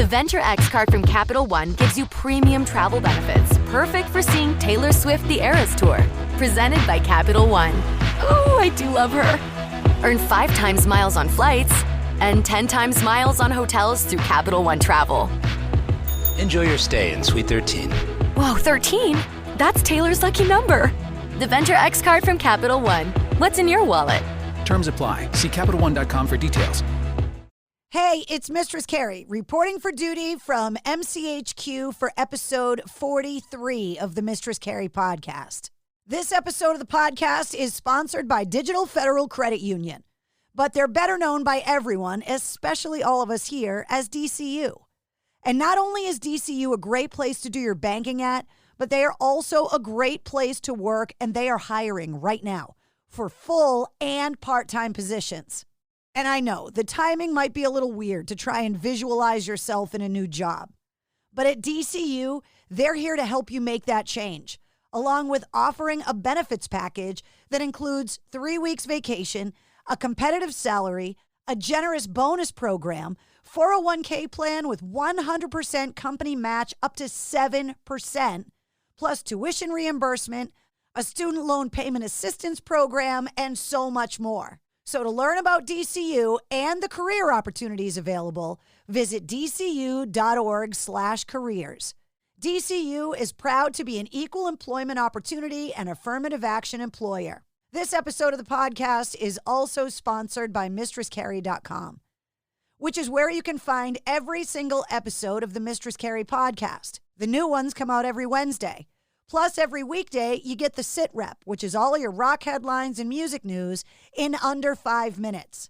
Venture X card from Capital One gives you premium travel benefits, perfect for seeing Taylor Swift The Eras Tour. Presented by Capital One. Ooh, I do love her. Earn 5 times miles on flights and 10 times miles on hotels through Capital One Travel. Enjoy your stay in Suite 13. Whoa, 13? That's Taylor's lucky number. The Venture X card from Capital One. What's in your wallet? Terms apply. See CapitalOne.com for details. Hey, it's Mistress Carrie, reporting for duty from MCHQ for episode 43 of the Mistress Carrie podcast. This episode of the podcast is sponsored by Digital Federal Credit Union, but they're better known by everyone, especially all of us here, as DCU. And not only is DCU a great place to do your banking at, but they are also a great place to work, and they are hiring right now for full and part-time positions. And I know the timing might be a little weird to try and visualize yourself in a new job. But at DCU, they're here to help you make that change, along with offering a benefits package that includes 3 weeks vacation, a competitive salary, a generous bonus program, 401k plan with 100% company match up to 7%, plus tuition reimbursement, a student loan payment assistance program, and so much more. So to learn about DCU and the career opportunities available, visit dcu.org/careers. DCU is proud to be an equal employment opportunity and affirmative action employer. This episode of the podcast is also sponsored by MistressCarrie.com, which is where you can find every single episode of the Mistress Carrie podcast. The new ones come out every Wednesday. Plus, every weekday, you get the Sit Rep, which is all your rock headlines and music news in under 5 minutes.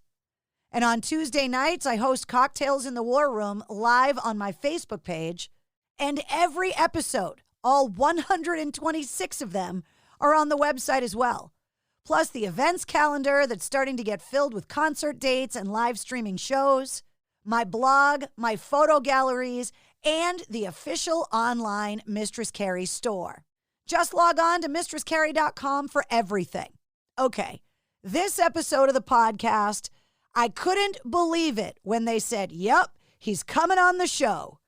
And on Tuesday nights, I host Cocktails in the War Room live on my Facebook page. And every episode, all 126 of them, are on the website as well. Plus, the events calendar that's starting to get filled with concert dates and live streaming shows, my blog, my photo galleries, and the official online Mistress Carrie store. Just log on to MistressCarrie.com for everything. Okay, this episode of the podcast, I couldn't believe it when they said, yep, he's coming on the show.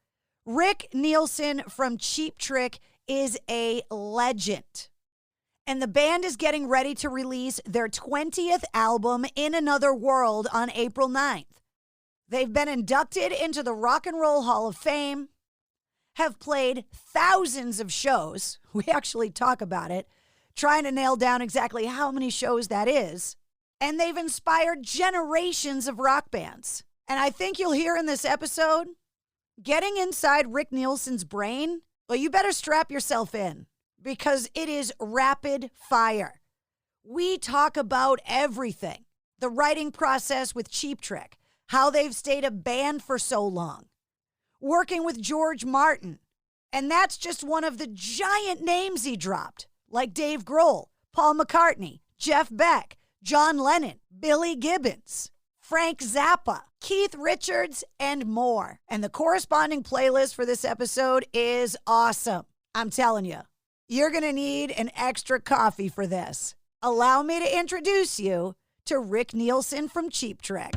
Rick Nielsen from Cheap Trick is a legend. And the band is getting ready to release their 20th album, In Another World, on April 9th. They've been inducted into the Rock and Roll Hall of Fame, have played thousands of shows. We actually talk about it, trying to nail down exactly how many shows that is. And they've inspired generations of rock bands. And I think you'll hear in this episode, getting inside Rick Nielsen's brain, well, you better strap yourself in because it is rapid fire. We talk about everything. The writing process with Cheap Trick, how they've stayed a band for so long, working with George Martin. And that's just one of the giant names he dropped, like Dave Grohl, Paul McCartney, Jeff Beck, John Lennon, Billy Gibbons, Frank Zappa, Keith Richards, and more. And the corresponding playlist for this episode is awesome. I'm telling you, you're going to need an extra coffee for this. Allow me to introduce you to Rick Nielsen from Cheap Trick.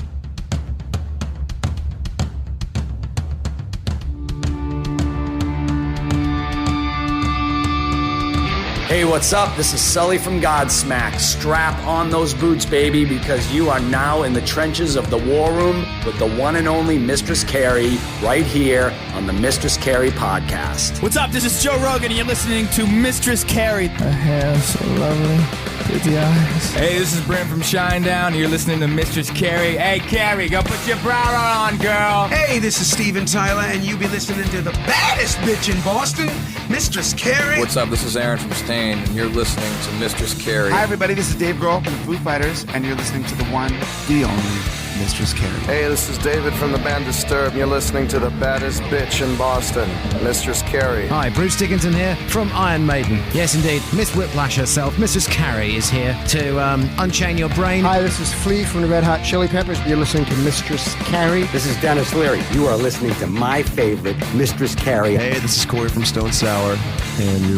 Hey, what's up? This is Sully from Godsmack. Strap on those boots, baby, because you are now in the trenches of the war room with the one and only Mistress Carrie right here on the Mistress Carrie podcast. What's up? This is Joe Rogan, and you're listening to Mistress Carrie. Her hair so lovely. Pretty eyes. Hey, this is Brent from Shinedown, and you're listening to Mistress Carrie. Hey, Carrie, go put your bra on, girl. Hey, this is Steven Tyler, and you be listening to the baddest bitch in Boston, Mistress Carrie. What's up? This is Aaron from Stain, and you're listening to Mistress Carrie. Hi, everybody. This is Dave Grohl from the Foo Fighters, and you're listening to the one, the only Mistress Carrie. Hey, this is David from the band Disturbed, and you're listening to the baddest bitch in Boston, Mistress Carrie. Hi, Bruce Dickinson here from Iron Maiden. Yes, indeed, Miss Whiplash herself, Mistress Carrie, is here to unchain your brain. Hi, this is Flea from the Red Hot Chili Peppers. You're listening to Mistress Carrie. This is Dennis Leary. You are listening to my favorite, Mistress Carrie. Hey, this is Corey from Stone Sour, and you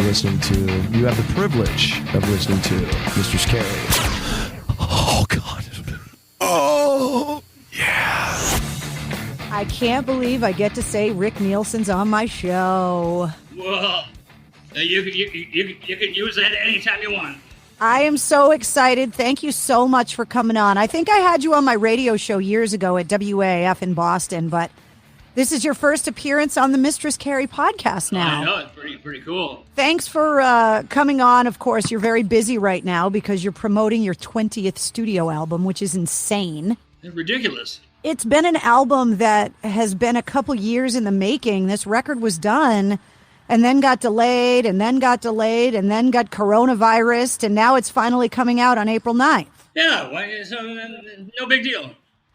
have the privilege of listening to Mistress Carrie. Oh, God. Oh, yeah. I can't believe I get to say Rick Nielsen's on my show. Well, you can use that anytime you want. I am so excited. Thank you so much for coming on. I think I had you on my radio show years ago at WAF in Boston, but this is your first appearance on the Mistress Carrie podcast now. I know, it's pretty cool. Thanks for coming on. Of course, you're very busy right now because you're promoting your 20th studio album, which is insane. It's ridiculous. It's been an album that has been a couple years in the making. This record was done and then got delayed and then got delayed and then got coronavirus, and now it's finally coming out on April 9th. Yeah, no big deal.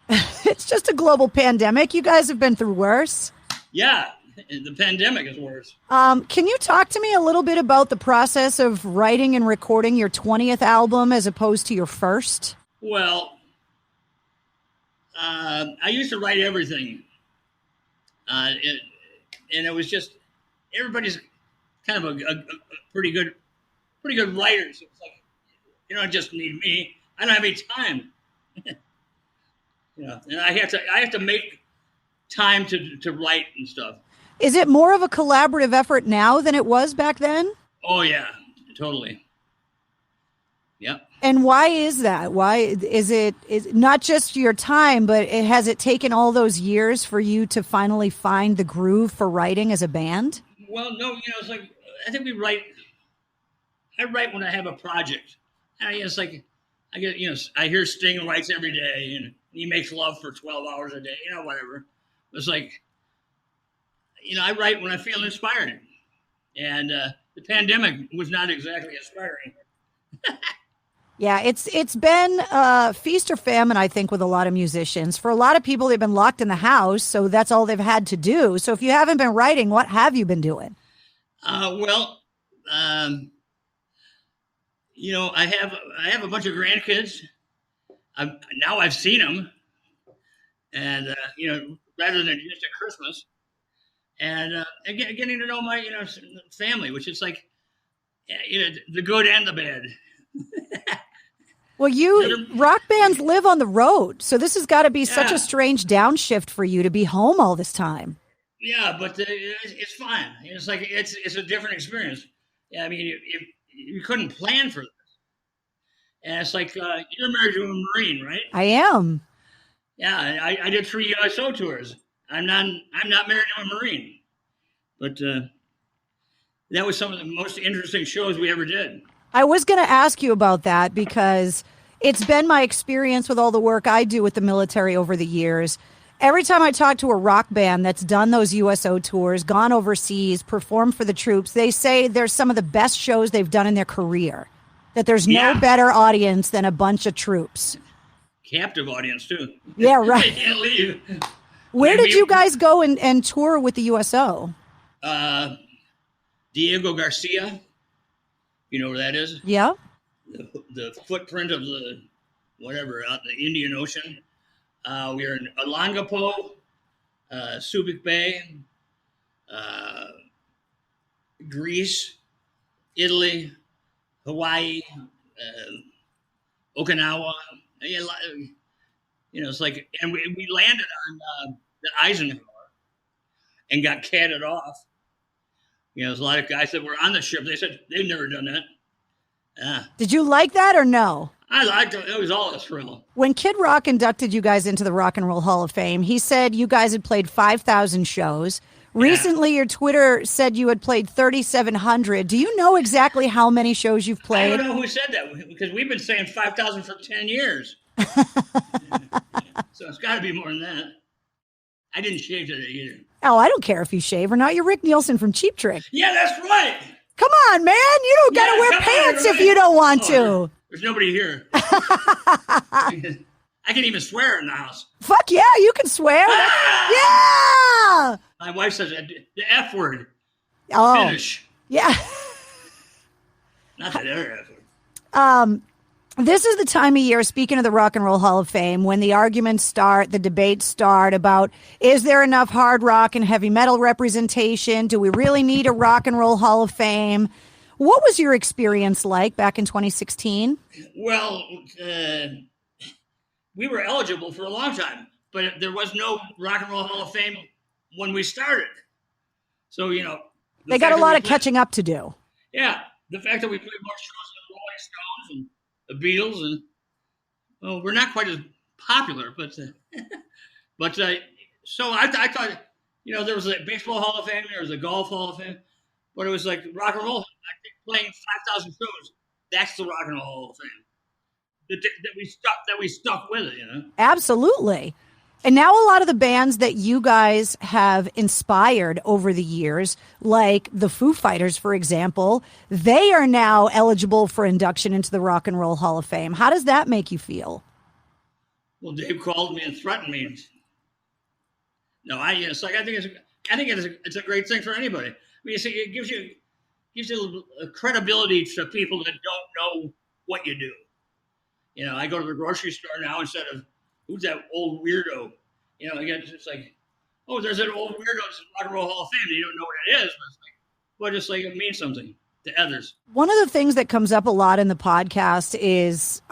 It's just a global pandemic. You guys have been through worse. Yeah, the pandemic is worse. Can you talk to me a little bit about the process of writing and recording your 20th album as opposed to your first? Well, I used to write everything. And it was just, everybody's kind of a pretty good writer. So it's like, you don't just need me. I don't have any time. And I have to make time to write and stuff. Is it more of a collaborative effort now than it was back then? Oh yeah, totally. Yep. And why is that? Why is not just your time, but has it taken all those years for you to finally find the groove for writing as a band? Well, no, it's like, I think I write when I have a project. And it's like, I hear Sting writes every day, and he makes love for 12 hours a day, whatever. It's like, I write when I feel inspired. And the pandemic was not exactly inspiring. Yeah, it's been feast or famine, I think, with a lot of musicians. For a lot of people, they've been locked in the house, so that's all they've had to do. So if you haven't been writing, what have you been doing? I have a bunch of grandkids. Now I've seen them, and rather than just at Christmas, and getting to know my family, which is like the good and the bad. Well, rock bands live on the road, so this has got to be such a strange downshift for you to be home all this time. Yeah, but it's fine. It's like it's a different experience. Yeah, I mean, you couldn't plan for this. And it's like, you're married to a Marine, right? I am. Yeah, I did 3 USO tours. I'm not married to a Marine, but that was some of the most interesting shows we ever did. I was going to ask you about that because it's been my experience with all the work I do with the military over the years. Every time I talk to a rock band that's done those USO tours, gone overseas, performed for the troops, they say there's some of the best shows they've done in their career, that there's no better audience than a bunch of troops. Captive audience, too. Yeah, right. They can't leave. Where did you guys go and tour with the USO? Diego Garcia. You know where that is? Yeah. The footprint of the, whatever, out in the Indian Ocean. We were in Olongapo, Subic Bay, Greece, Italy, Hawaii, Okinawa. It's like, and we landed on the Eisenhower and got catted off. There's a lot of guys that were on the ship. They said they've never done that. Did you like that or no? I liked it. It was all a thrill. When Kid Rock inducted you guys into the Rock and Roll Hall of Fame, he said you guys had played 5,000 shows. Recently, your Twitter said you had played 3,700. Do you know exactly how many shows you've played? I don't know who said that, because we've been saying 5,000 for 10 years. So it's got to be more than that. I didn't shave today either. Oh, I don't care if you shave or not. You're Rick Nielsen from Cheap Trick. Yeah, that's right. Come on, man. You don't got to wear pants if you don't want to. There's nobody here. I can even swear in the house. Fuck yeah, you can swear. Yeah. My wife says the F word. Oh. Finish. Yeah. Not that other F word. This is the time of year, speaking of the Rock and Roll Hall of Fame, when the arguments start, the debates start about, is there enough hard rock and heavy metal representation? Do we really need a Rock and Roll Hall of Fame? What was your experience like back in 2016? Well, we were eligible for a long time. but there was no Rock and Roll Hall of Fame when we started. So, you know. They got a lot of catching up to do. Yeah. The fact that we played more shows than Rolling Stones and the Beatles, and well, we're not quite as popular, but so I thought, you know, there was a Baseball Hall of Fame, there was a Golf Hall of Fame, but it was like rock and roll. I think playing 5,000 shows, that's the Rock and Roll Hall of Fame. That we stuck with it, you know. Absolutely. And now a lot of the bands that you guys have inspired over the years, like the Foo Fighters, for example, they are now eligible for induction into the Rock and Roll Hall of Fame. How does that make you feel? Well, Dave called me and threatened me. No, I think it's a great thing for anybody. I mean, it gives you a credibility to people that don't know what you do. You know, I go to the grocery store now instead of, who's that old weirdo? You know, again, it's like, oh, there's an old weirdo in the Rock and Roll Hall of Fame. You don't know what it is, but it's like it means something to others. One of the things that comes up a lot in the podcast is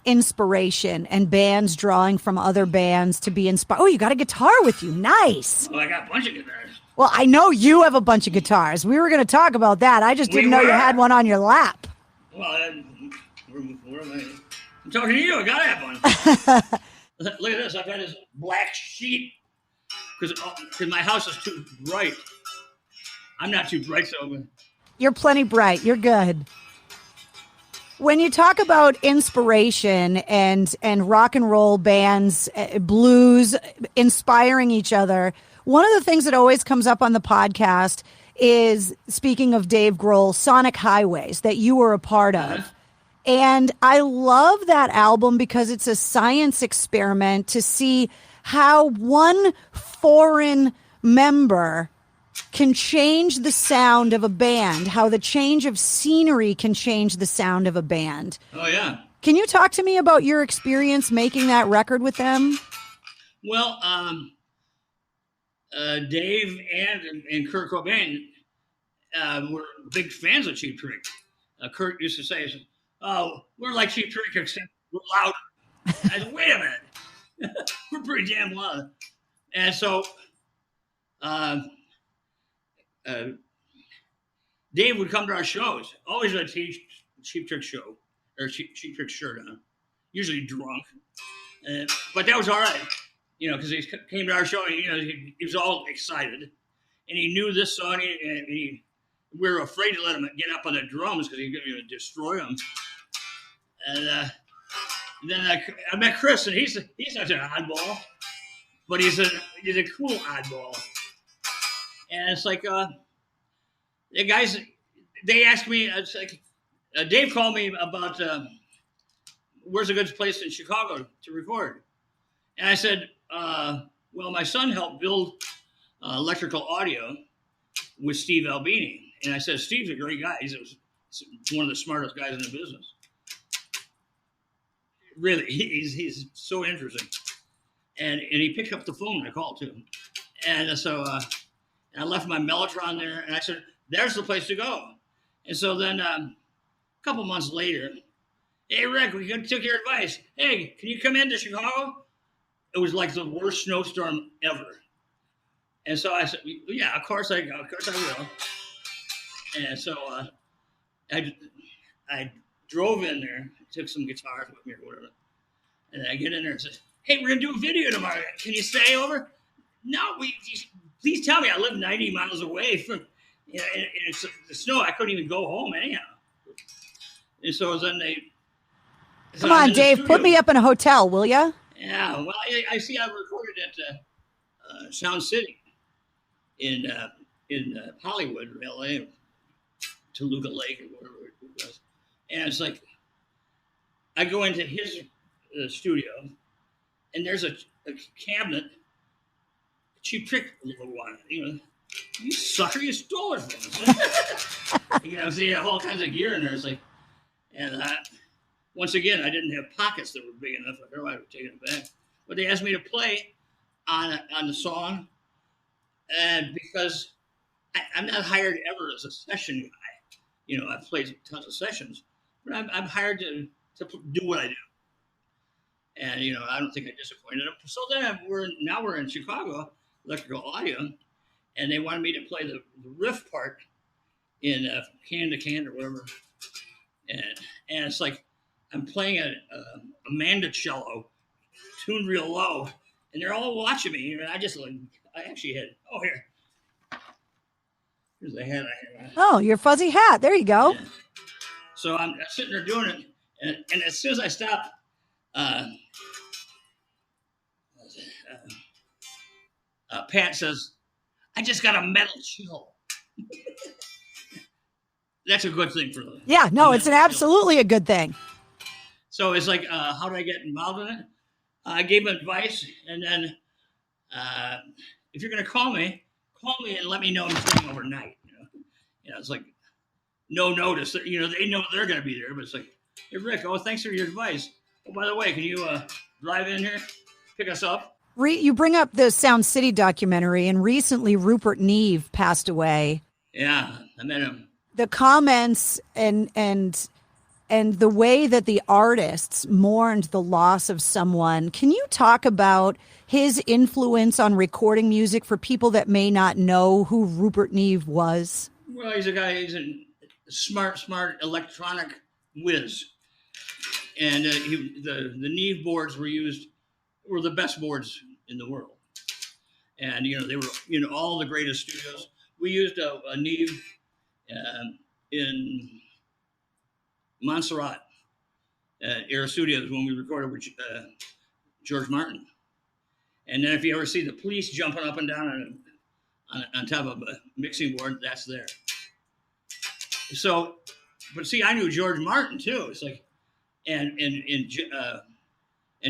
inspiration and bands drawing from other bands to be inspired. Oh, you got a guitar with you. Nice. Oh, I got a bunch of guitars. Well, I know you have a bunch of guitars. We were going to talk about that. I just didn't know you had one on your lap. Well, where am I? I'm talking to you. I got to have one. Look at this. I've got this black sheet because my house is too bright. I'm not too bright, so. You're plenty bright. You're good. When you talk about inspiration and rock and roll bands, blues, inspiring each other, one of the things that always comes up on the podcast is, speaking of Dave Grohl, Sonic Highways, that you were a part of. And I love that album because it's a science experiment to see how one foreign member can change the sound of a band, how the change of scenery can change the sound of a band. Oh, yeah. Can you talk to me about your experience making that record with them? Well, Dave and Kurt Cobain were big fans of Cheap Trick. Kurt used to say, oh, we're like Cheap Trick, except we're louder. I said, wait a minute. We're pretty damn loud. And so Dave would come to our shows, always a Cheap Trick show, or Cheap Trick shirt on, usually drunk. But that was all right, you know, because he came to our show and, you know, he was all excited. And he knew this song, and we were afraid to let him get up on the drums because he was going to destroy them. And then I met Chris, and he's such an oddball, but he's a cool oddball. And it's like, the guys, they asked me, it's like, Dave called me about where's a good place in Chicago to record. And I said, well, my son helped build Electrical Audio with Steve Albini. And I said, Steve's a great guy. He's one of the smartest guys in the business. Really, he's so interesting. And he picked up the phone when I called to him. And so I left my Mellotron there, and I said, there's the place to go. And so then a couple months later, hey, Rick, we took your advice. Hey, can you come into Chicago? It was like the worst snowstorm ever. And so I said, yeah, of course I will. And so I drove in there, took some guitars with me or whatever. And I get in there and said, hey, we're going to do a video tomorrow. Can you stay over? No, please tell me. I live 90 miles away from, you know, and it's the snow. I couldn't even go home anyhow. And so then Come on, Dave, put me up in a hotel, will ya? Yeah, well, I see I recorded at Sound City in Hollywood, or L.A., Toluca Lake, or whatever it was. And it's like, I go into his studio, and there's a cabinet, Cheap Trick logo on it. You know, you sucker, you stole it from us. You know, so you have all kinds of gear in there. It's like, and once again, I didn't have pockets that were big enough. I don't know, I would have taken it back. But they asked me to play on the song, and because I'm not hired ever as a session guy. You know, I've played tons of sessions, but I'm hired to do what I do. And, I don't think I disappointed them. So then we're in Chicago, Electrical Audio, and they wanted me to play the riff part in Can to Can or whatever. And it's like I'm playing a mandocello tuned real low, and they're all watching me. And I actually had, here. Here's the hat I had. Oh, your fuzzy hat. There you go. Yeah. So I'm sitting there doing it, and as soon as I stop, Pat says, "I just got a metal chill." That's a good thing for them. Yeah, no, it's absolutely a good thing. So it's like, how do I get involved in it? I gave him advice, and then if you're going to call me and let me know I'm staying overnight. It's like no notice. They know they're going to be there, but it's like, hey, Rick, thanks for your advice. Oh, by the way, can you drive in here, pick us up? You bring up the Sound City documentary, and recently Rupert Neve passed away. Yeah, I met him. The comments and the way that the artists mourned the loss of someone. Can you talk about his influence on recording music for people that may not know who Rupert Neve was? Well, he's a smart electronic whiz. And the Neve boards were the best boards in the world. And, they were, all the greatest studios. We used a Neve in Montserrat at Air Studios when we recorded with George Martin. And then if you ever see the Police jumping up and down on top of a mixing board, that's there. So, but see, I knew George Martin too. It's like, and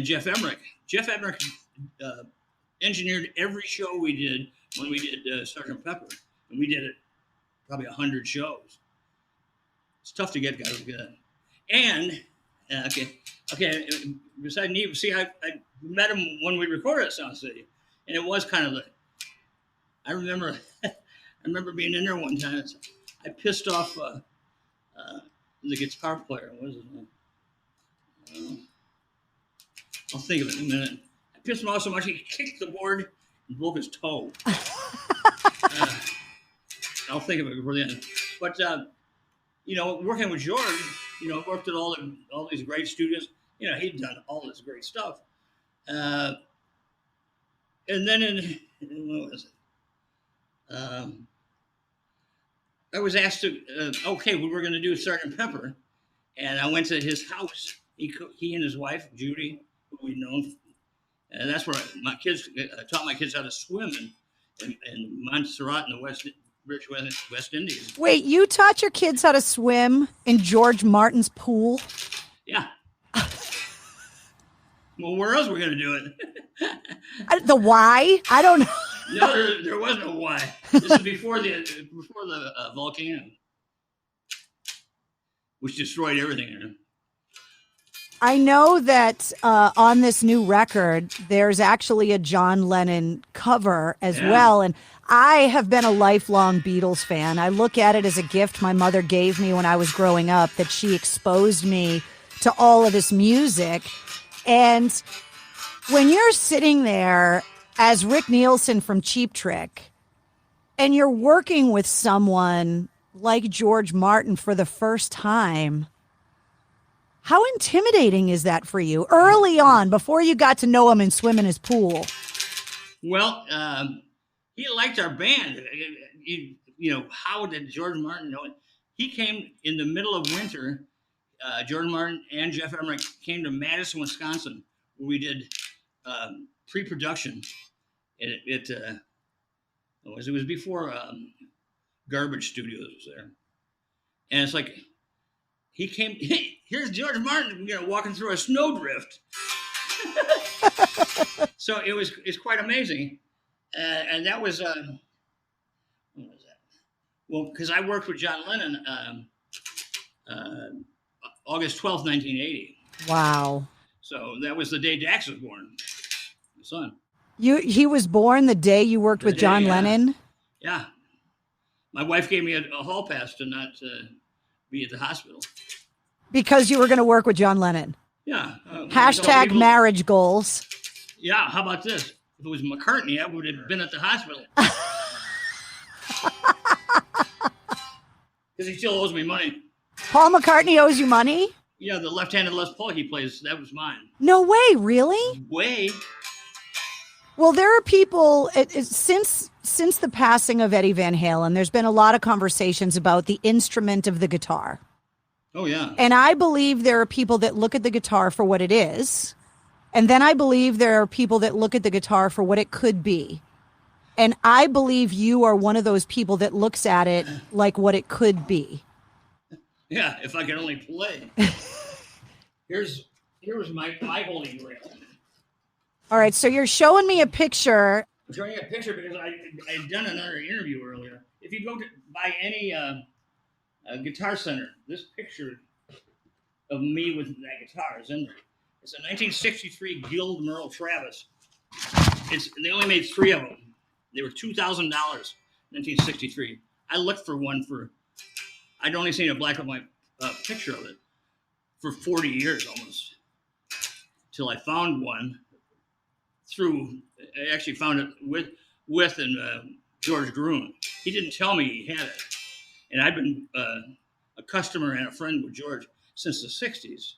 Jeff Emmerich. Jeff Emmerich engineered every show we did when we did Sgt. Pepper, and we did it probably 100 shows. It's tough to get guys like that. And okay. Besides Neve, see, I met him when we recorded at Sound City, and it was kind of I remember being in there one time. I pissed off the guitar player. What is his name? I'll think of it in a minute. I pissed him off so much he kicked the board and broke his toe. I'll think of it before the end. But working with George, worked at all these great studios. He'd done all this great stuff. And then what was it? I was asked to, we were going to do Sgt. Pepper, and I went to his house. He and his wife, Judy, who we'd known, and that's where my kids taught my kids how to swim in Montserrat in the West Indies. Wait, you taught your kids how to swim in George Martin's pool? Yeah. Well, where else are we going to do it? The why? I don't know. No, there was no why. This is before the volcano, which destroyed everything. I know that on this new record, there's actually a John Lennon cover as well. And I have been a lifelong Beatles fan. I look at it as a gift my mother gave me when I was growing up, that she exposed me to all of this music. And when you're sitting there as Rick Nielsen from Cheap Trick, and you're working with someone like George Martin for the first time, how intimidating is that for you early on, before you got to know him and swim in his pool? Well, he liked our band. How did George Martin know it? He came in the middle of winter. George Martin and Jeff Emmerich came to Madison, Wisconsin, where we did pre-production. It was before Garbage Studios was there, and it's like he came. Here's George Martin, walking through a snowdrift. So it's quite amazing, and that was what was that? Well, because I worked with John Lennon August 12th, 1980. Wow. So that was the day Dax was born, my son. He was born the day you worked with John Lennon? Yeah. My wife gave me a hall pass to not be at the hospital. Because you were going to work with John Lennon? Yeah. Hashtag marriage goals. Yeah, how about this? If it was McCartney, I would have been at the hospital. Because he still owes me money. Paul McCartney owes you money? Yeah, the left-handed Les Paul he plays, that was mine. No way, really? Way. Well, there are people, since the passing of Eddie Van Halen, there's been a lot of conversations about the instrument of the guitar. Oh, yeah. And I believe there are people that look at the guitar for what it is. And then I believe there are people that look at the guitar for what it could be. And I believe you are one of those people that looks at it like what it could be. Yeah, if I could only play. Here's my holy grail. All right, so you're showing me a picture. I'm showing you a picture because I had done another interview earlier. If you go to buy any Guitar Center, this picture of me with that guitar is in there. It's a 1963 Guild Merle Travis. They only made 3 of them. They were $2,000, 1963. I looked for one I'd only seen a black and white picture of it for 40 years almost, till I found one I actually found it with George Gruen. He didn't tell me he had it. And I've been a customer and a friend with George since the 60s.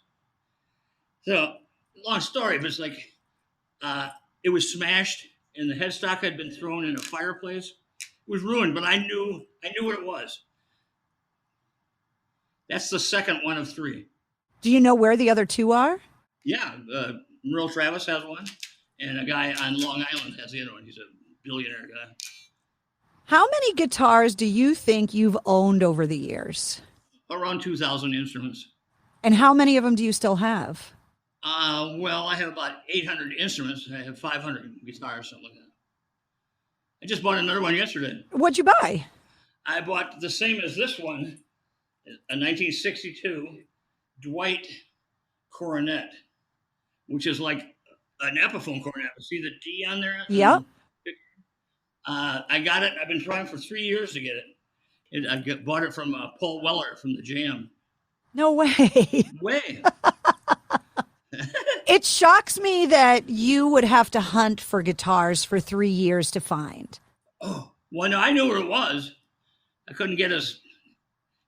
So, long story, but it's like, it was smashed and the headstock had been thrown in a fireplace. It was ruined, but I knew what it was. That's the second one of 3. Do you know where the other 2 are? Yeah, Merle Travis has one, and a guy on Long Island has the other one. He's a billionaire guy. How many guitars do you think you've owned over the years? Around 2,000 instruments. And how many of them do you still have? Well, I have about 800 instruments. I have 500 guitars, something like that. I just bought another one yesterday. What'd you buy? I bought the same as this one, a 1962 Dwight Coronet, which is like an Epiphone cornet. See the D on there? Yep. I got it. I've been trying for 3 years to get it. I bought it from Paul Weller from the Jam. No way. Way. It shocks me that you would have to hunt for guitars for 3 years to find. Oh, well, no, I knew where it was. I couldn't get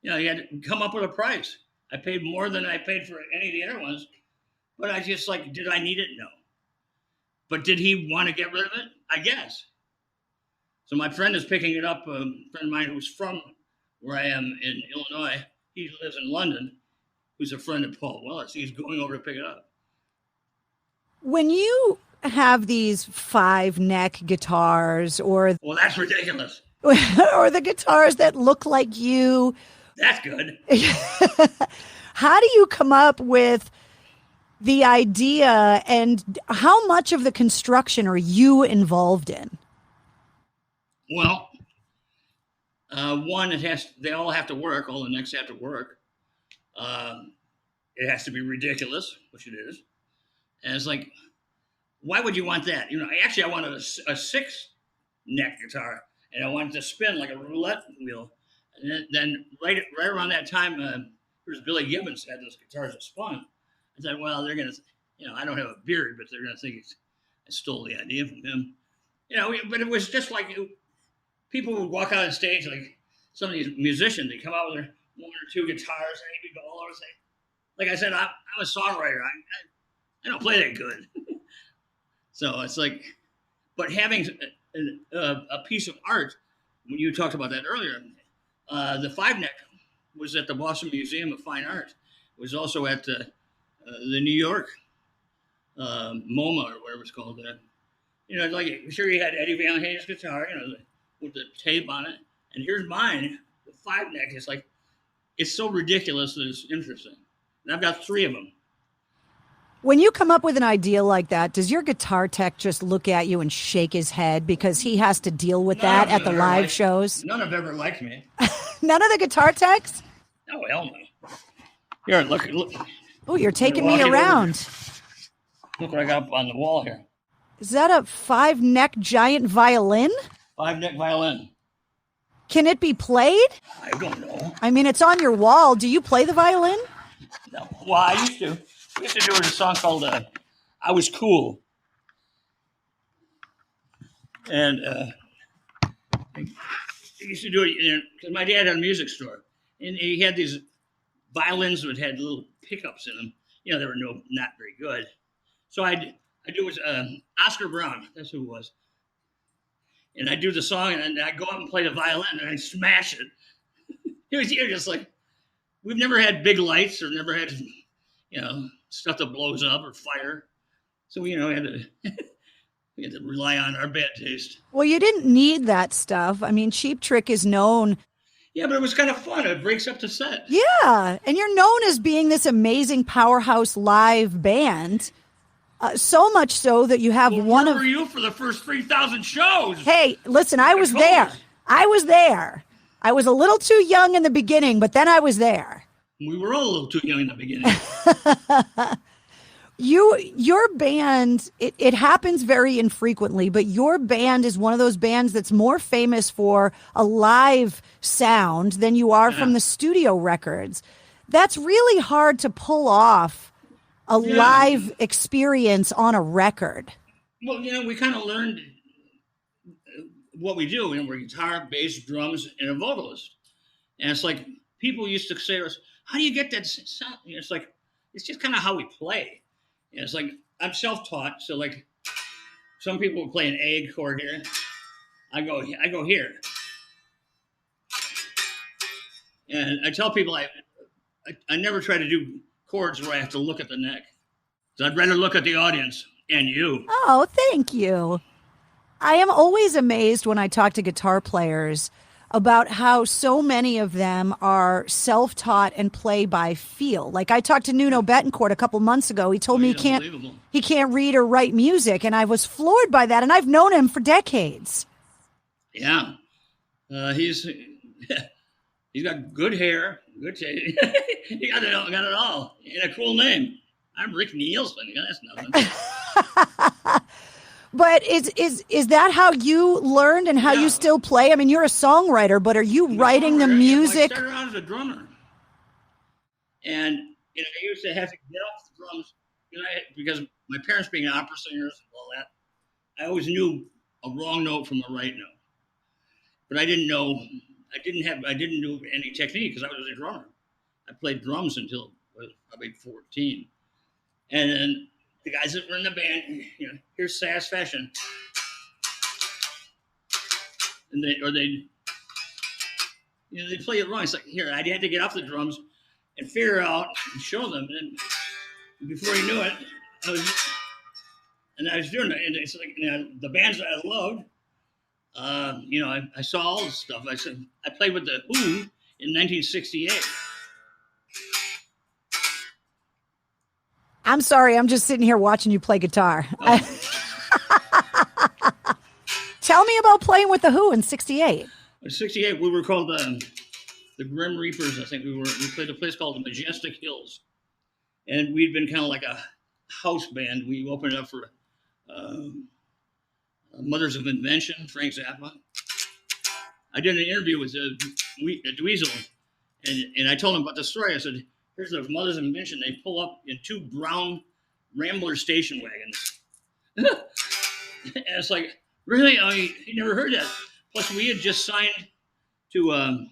you had to come up with a price. I paid more than I paid for any of the other ones. But I just did I need it? No. But did he want to get rid of it? I guess. So my friend is picking it up, a friend of mine who's from where I am in Illinois. He lives in London, who's a friend of Paul Weller. So he's going over to pick it up. When you have these 5-neck guitars Well, that's ridiculous. or the guitars that look like you. That's good. How do you come up with the idea and how much of the construction are you involved in? Well, one, they all have to work. All the necks have to work. It has to be ridiculous, which it is. And it's like, why would you want that? I wanted a 6-neck guitar, and I wanted to spin like a roulette wheel. And then right around that time, there's Billy Gibbons had those guitars that spun. I thought, well, they're going to, I don't have a beard, but they're going to think I stole the idea from him. But it was just like people would walk out on stage, like some of these musicians, they come out with their 1 or 2 guitars, and they'd go all over. Like I said, I'm a songwriter. I don't play that good. So it's like, but having a piece of art, when you talked about that earlier, the 5-neck was at the Boston Museum of Fine Art. It was also at the New York MoMA or whatever it's called. Sure you had Eddie Van Halen's guitar, with the tape on it. And here's mine, the 5-neck. It's like, it's so ridiculous that it's interesting. And I've got 3 of them. When you come up with an idea like that, does your guitar tech just look at you and shake his head because he has to deal with that at the live shows? None have ever liked me. None of the guitar techs? Oh, hell no. Here, look. Oh, you're taking me around. Look what I got up on the wall here. Is that a 5-neck giant violin? 5-neck violin. Can it be played? I don't know. I mean, it's on your wall. Do you play the violin? No. Well, I used to. We used to do a song called "I Was Cool," and I used to do it because my dad had a music store, and he had these violins that had little pickups in them. You know, they were not very good. So I do was Oscar Brown. That's who it was. And I do the song, and I go up and play the violin, and I smash it. It was just like, we've never had big lights or never had, stuff that blows up or fire. So we, had to rely on our bad taste. Well, you didn't need that stuff. I mean, Cheap Trick is known. Yeah, but it was kind of fun. It breaks up the set. Yeah, and you're known as being this amazing powerhouse live band. So much so that you have one of... Where were you for the first 3,000 shows? Hey, listen, I was there. I was a little too young in the beginning, but then I was there. We were all a little too young in the beginning. Your band, it happens very infrequently, but your band is one of those bands that's more famous for a live sound than you are from the studio records. That's really hard to pull off a live experience on a record. Well, we kind of learned what we do. We're guitar, bass, drums, and a vocalist. And it's like people used to say to us, how do you get that sound? It's like, it's just kind of how we play. And it's like, I'm self-taught. So like some people play an A chord here. I go here. And I tell people I never try to do chords where I have to look at the neck. So I'd rather look at the audience and you. Oh, thank you. I am always amazed when I talk to guitar players about how so many of them are self-taught and play by feel. Like I talked to Nuno Betancourt a couple months ago. He told me he can't read or write music, and I was floored by that, and I've known him for decades. Yeah. He's got good hair, good taste. He got it all. And a cool name. I'm Rick Nielsen. That's nothing. But is that how you learned and how you still play? I mean, you're a songwriter, but are you writing the music? I started out as a drummer. And I used to have to get off the drums because my parents being opera singers and all that, I always knew a wrong note from a right note. But I didn't know, I didn't do any technique because I was a drummer. I played drums until I was probably 14. And then the guys that were in the band, here's Sass Fashion. And they play it wrong. It's like, here, I had to get off the drums and figure out and show them. And before he knew it, I was doing it. And it's like, the bands that I loved, I saw all this stuff. I played with the Who in 1968. I'm sorry, I'm just sitting here watching you play guitar. Oh. Tell me about playing with the Who in 68. In 68, we were called the Grim Reapers, I think. We played a place called the Majestic Hills. And we'd been kind of like a house band. We opened up for Mothers of Invention, Frank Zappa. I did an interview with Dweezil, and I told him about the story. I said, here's the Mothers of Invention. They pull up in 2 brown Rambler station wagons. And it's like, really? He never heard that. Plus, we had just signed to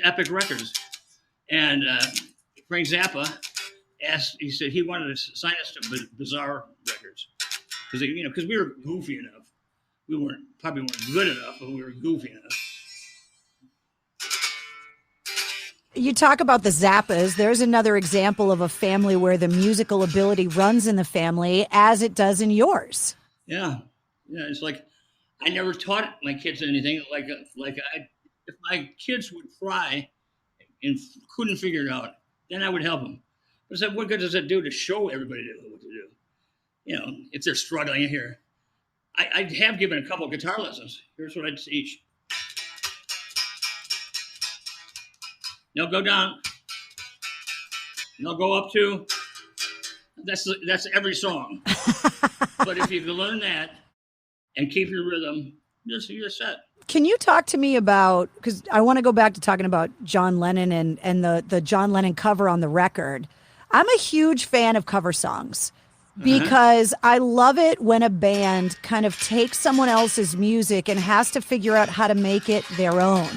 Epic Records. And Frank Zappa he said he wanted to sign us to Bizarre Records. Because we were goofy enough. We probably weren't good enough, but we were goofy enough. You talk about the Zappas. There's another example of a family where the musical ability runs in the family as it does in yours. Yeah. It's like I never taught my kids anything. If my kids would cry and couldn't figure it out, then I would help them. But I said, what good does it do to show everybody what to do? If they're struggling here. I have given a couple of guitar lessons. Here's what I'd teach. No, go down. No, go up 2. That's every song. But if you can learn that and keep your rhythm, you're set. Can you talk to me about, because I want to go back to talking about John Lennon and the John Lennon cover on the record. I'm a huge fan of cover songs because I love it when a band kind of takes someone else's music and has to figure out how to make it their own.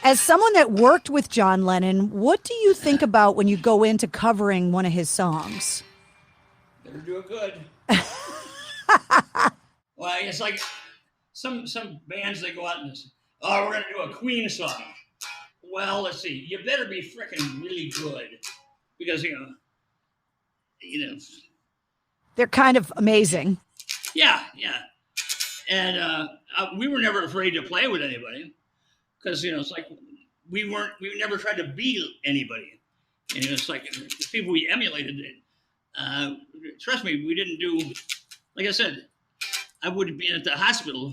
As someone that worked with John Lennon, what do you think about when you go into covering one of his songs? Better do it good. Well, it's like some bands, they go out and say, oh, we're going to do a Queen song. Well, let's see. You better be freaking really good because, you know. They're kind of amazing. Yeah. And we were never afraid to play with anybody because, you know, it's like we never tried to be anybody. And it's like the people we emulated it. Trust me, we didn't do, like I said, I would have been at the hospital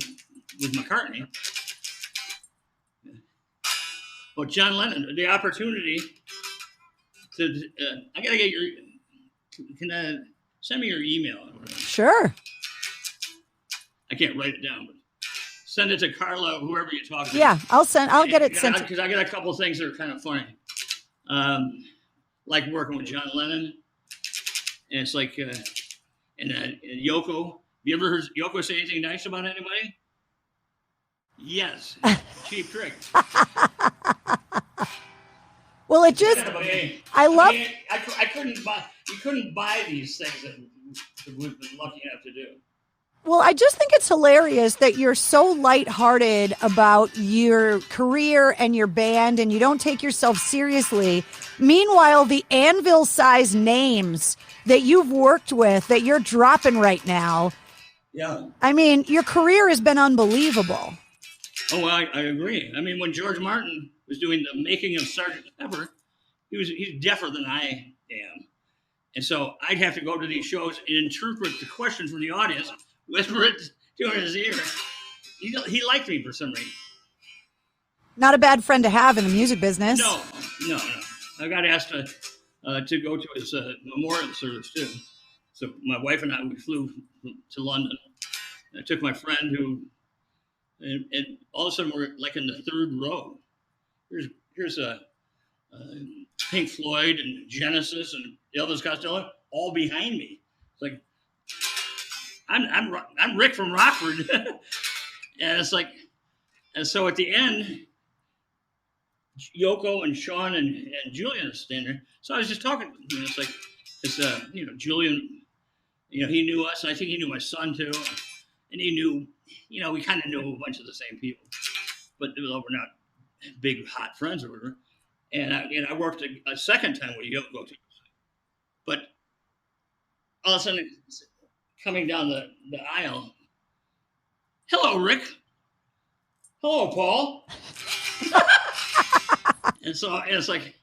with McCartney. But John Lennon, the opportunity to, I got to get can send me your email. Sure. I can't write it down, but send it to Carla, whoever you talk to. Yeah, I'll get it sent. Because I got a couple of things that are kind of funny. Like working with John Lennon. And it's like, and Yoko. Have you ever heard Yoko say anything nice about anybody? Yes. Cheap trick. Well, it just, I couldn't buy, you couldn't buy these things that we've been lucky enough to do. Well, I just think it's hilarious that you're so lighthearted about your career and your band and you don't take yourself seriously. Meanwhile, the anvil-sized names that you've worked with that you're dropping right now. Yeah. I mean, your career has been unbelievable. Oh, well, I agree. I mean, when George Martin was doing the making of Sgt. Pepper, he's deafer than I am. And so I'd have to go to these shows and interpret the questions from the audience, whisper it to his ear. He liked me for some reason. Not a bad friend to have in the music business. No. I got asked to go to his memorial service, too. So my wife and I, we flew to London. I took my friend who, and all of a sudden we're like in the third row. Here's Pink Floyd and Genesis and Elvis Costello all behind me. It's like I'm Rick from Rockford, and it's like, and so at the end, Yoko and Sean and Julian are standing there. So I was just talking. It's like, Julian, he knew us, and I think he knew my son too, and he knew, we kind of knew a bunch of the same people, but we're not big hot friends or whatever. And I worked a second time with Yoko too, but all of a sudden, coming down the aisle, hello, Rick. Hello, Paul. And so it's like,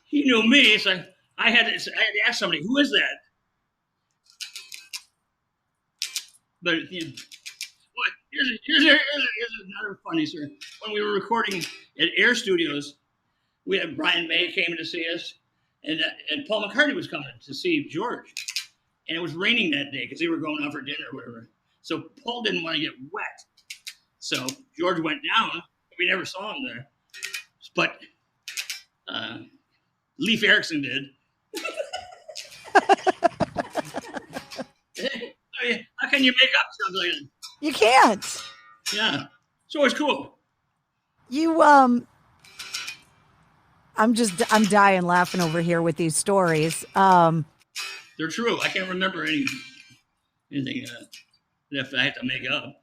he knew me. So I had to ask somebody, who is that? But here's another funny story. When we were recording at Air Studios, we had Brian May came to see us, and Paul McCartney was coming to see George. And it was raining that day because they were going out for dinner or whatever. So Paul didn't want to get wet. So George went down. We never saw him there. But Leif Erikson did. How can you make up something like that? You can't. Yeah. So it's cool. I'm dying laughing over here with these stories. They're true. I can't remember anything that I have to make up.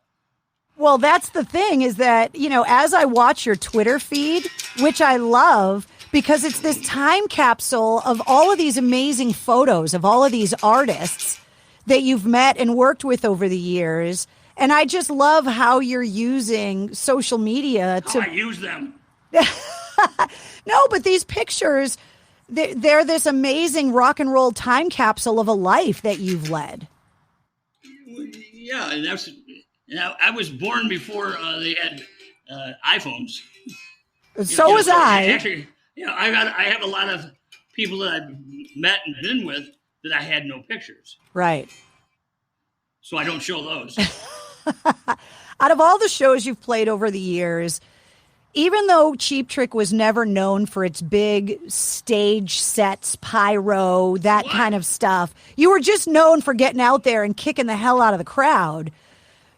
Well, that's the thing is that, as I watch your Twitter feed, which I love because it's this time capsule of all of these amazing photos of all of these artists that you've met and worked with over the years. And I just love how you're using social media to... I use them. No, but these pictures, they're this amazing rock and roll time capsule of a life that you've led. Yeah, and that's... I was born before they had iPhones. So was I. Actually, I have a lot of people that I've met and been with that I had no pictures. Right. So I don't show those. Out of all the shows you've played over the years, Even though Cheap Trick was never known for its big stage sets, pyro, that kind of stuff, you were just known for getting out there and kicking the hell out of the crowd.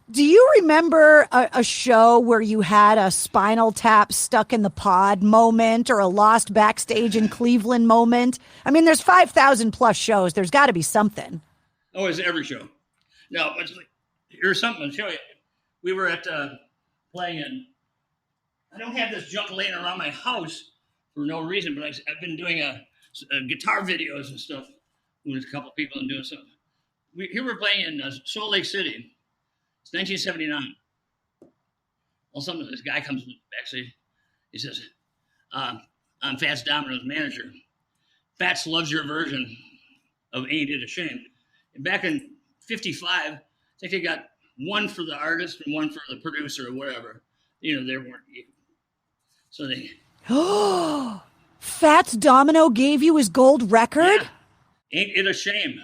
Do you remember a show where you had a Spinal Tap stuck in the pod moment or a lost backstage in Cleveland moment? I mean, there's 5,000 plus shows. There's got to be something. Oh, it's every show. No, but here's something to show you. We were at playing in. I don't have this junk laying around my house for no reason, but I've been doing guitar videos and stuff with a couple people and doing stuff. Here we're playing in Salt Lake City. It's 1979. All of a sudden, this guy comes backstage. He says, I'm Fats Domino's manager. Fats loves your version of Ain't It a Shame. And back in 55, I think they got one for the artist and one for the producer or whatever. You know, they weren't equal. So they... Fats Domino gave you his gold record? Yeah. Ain't It a Shame.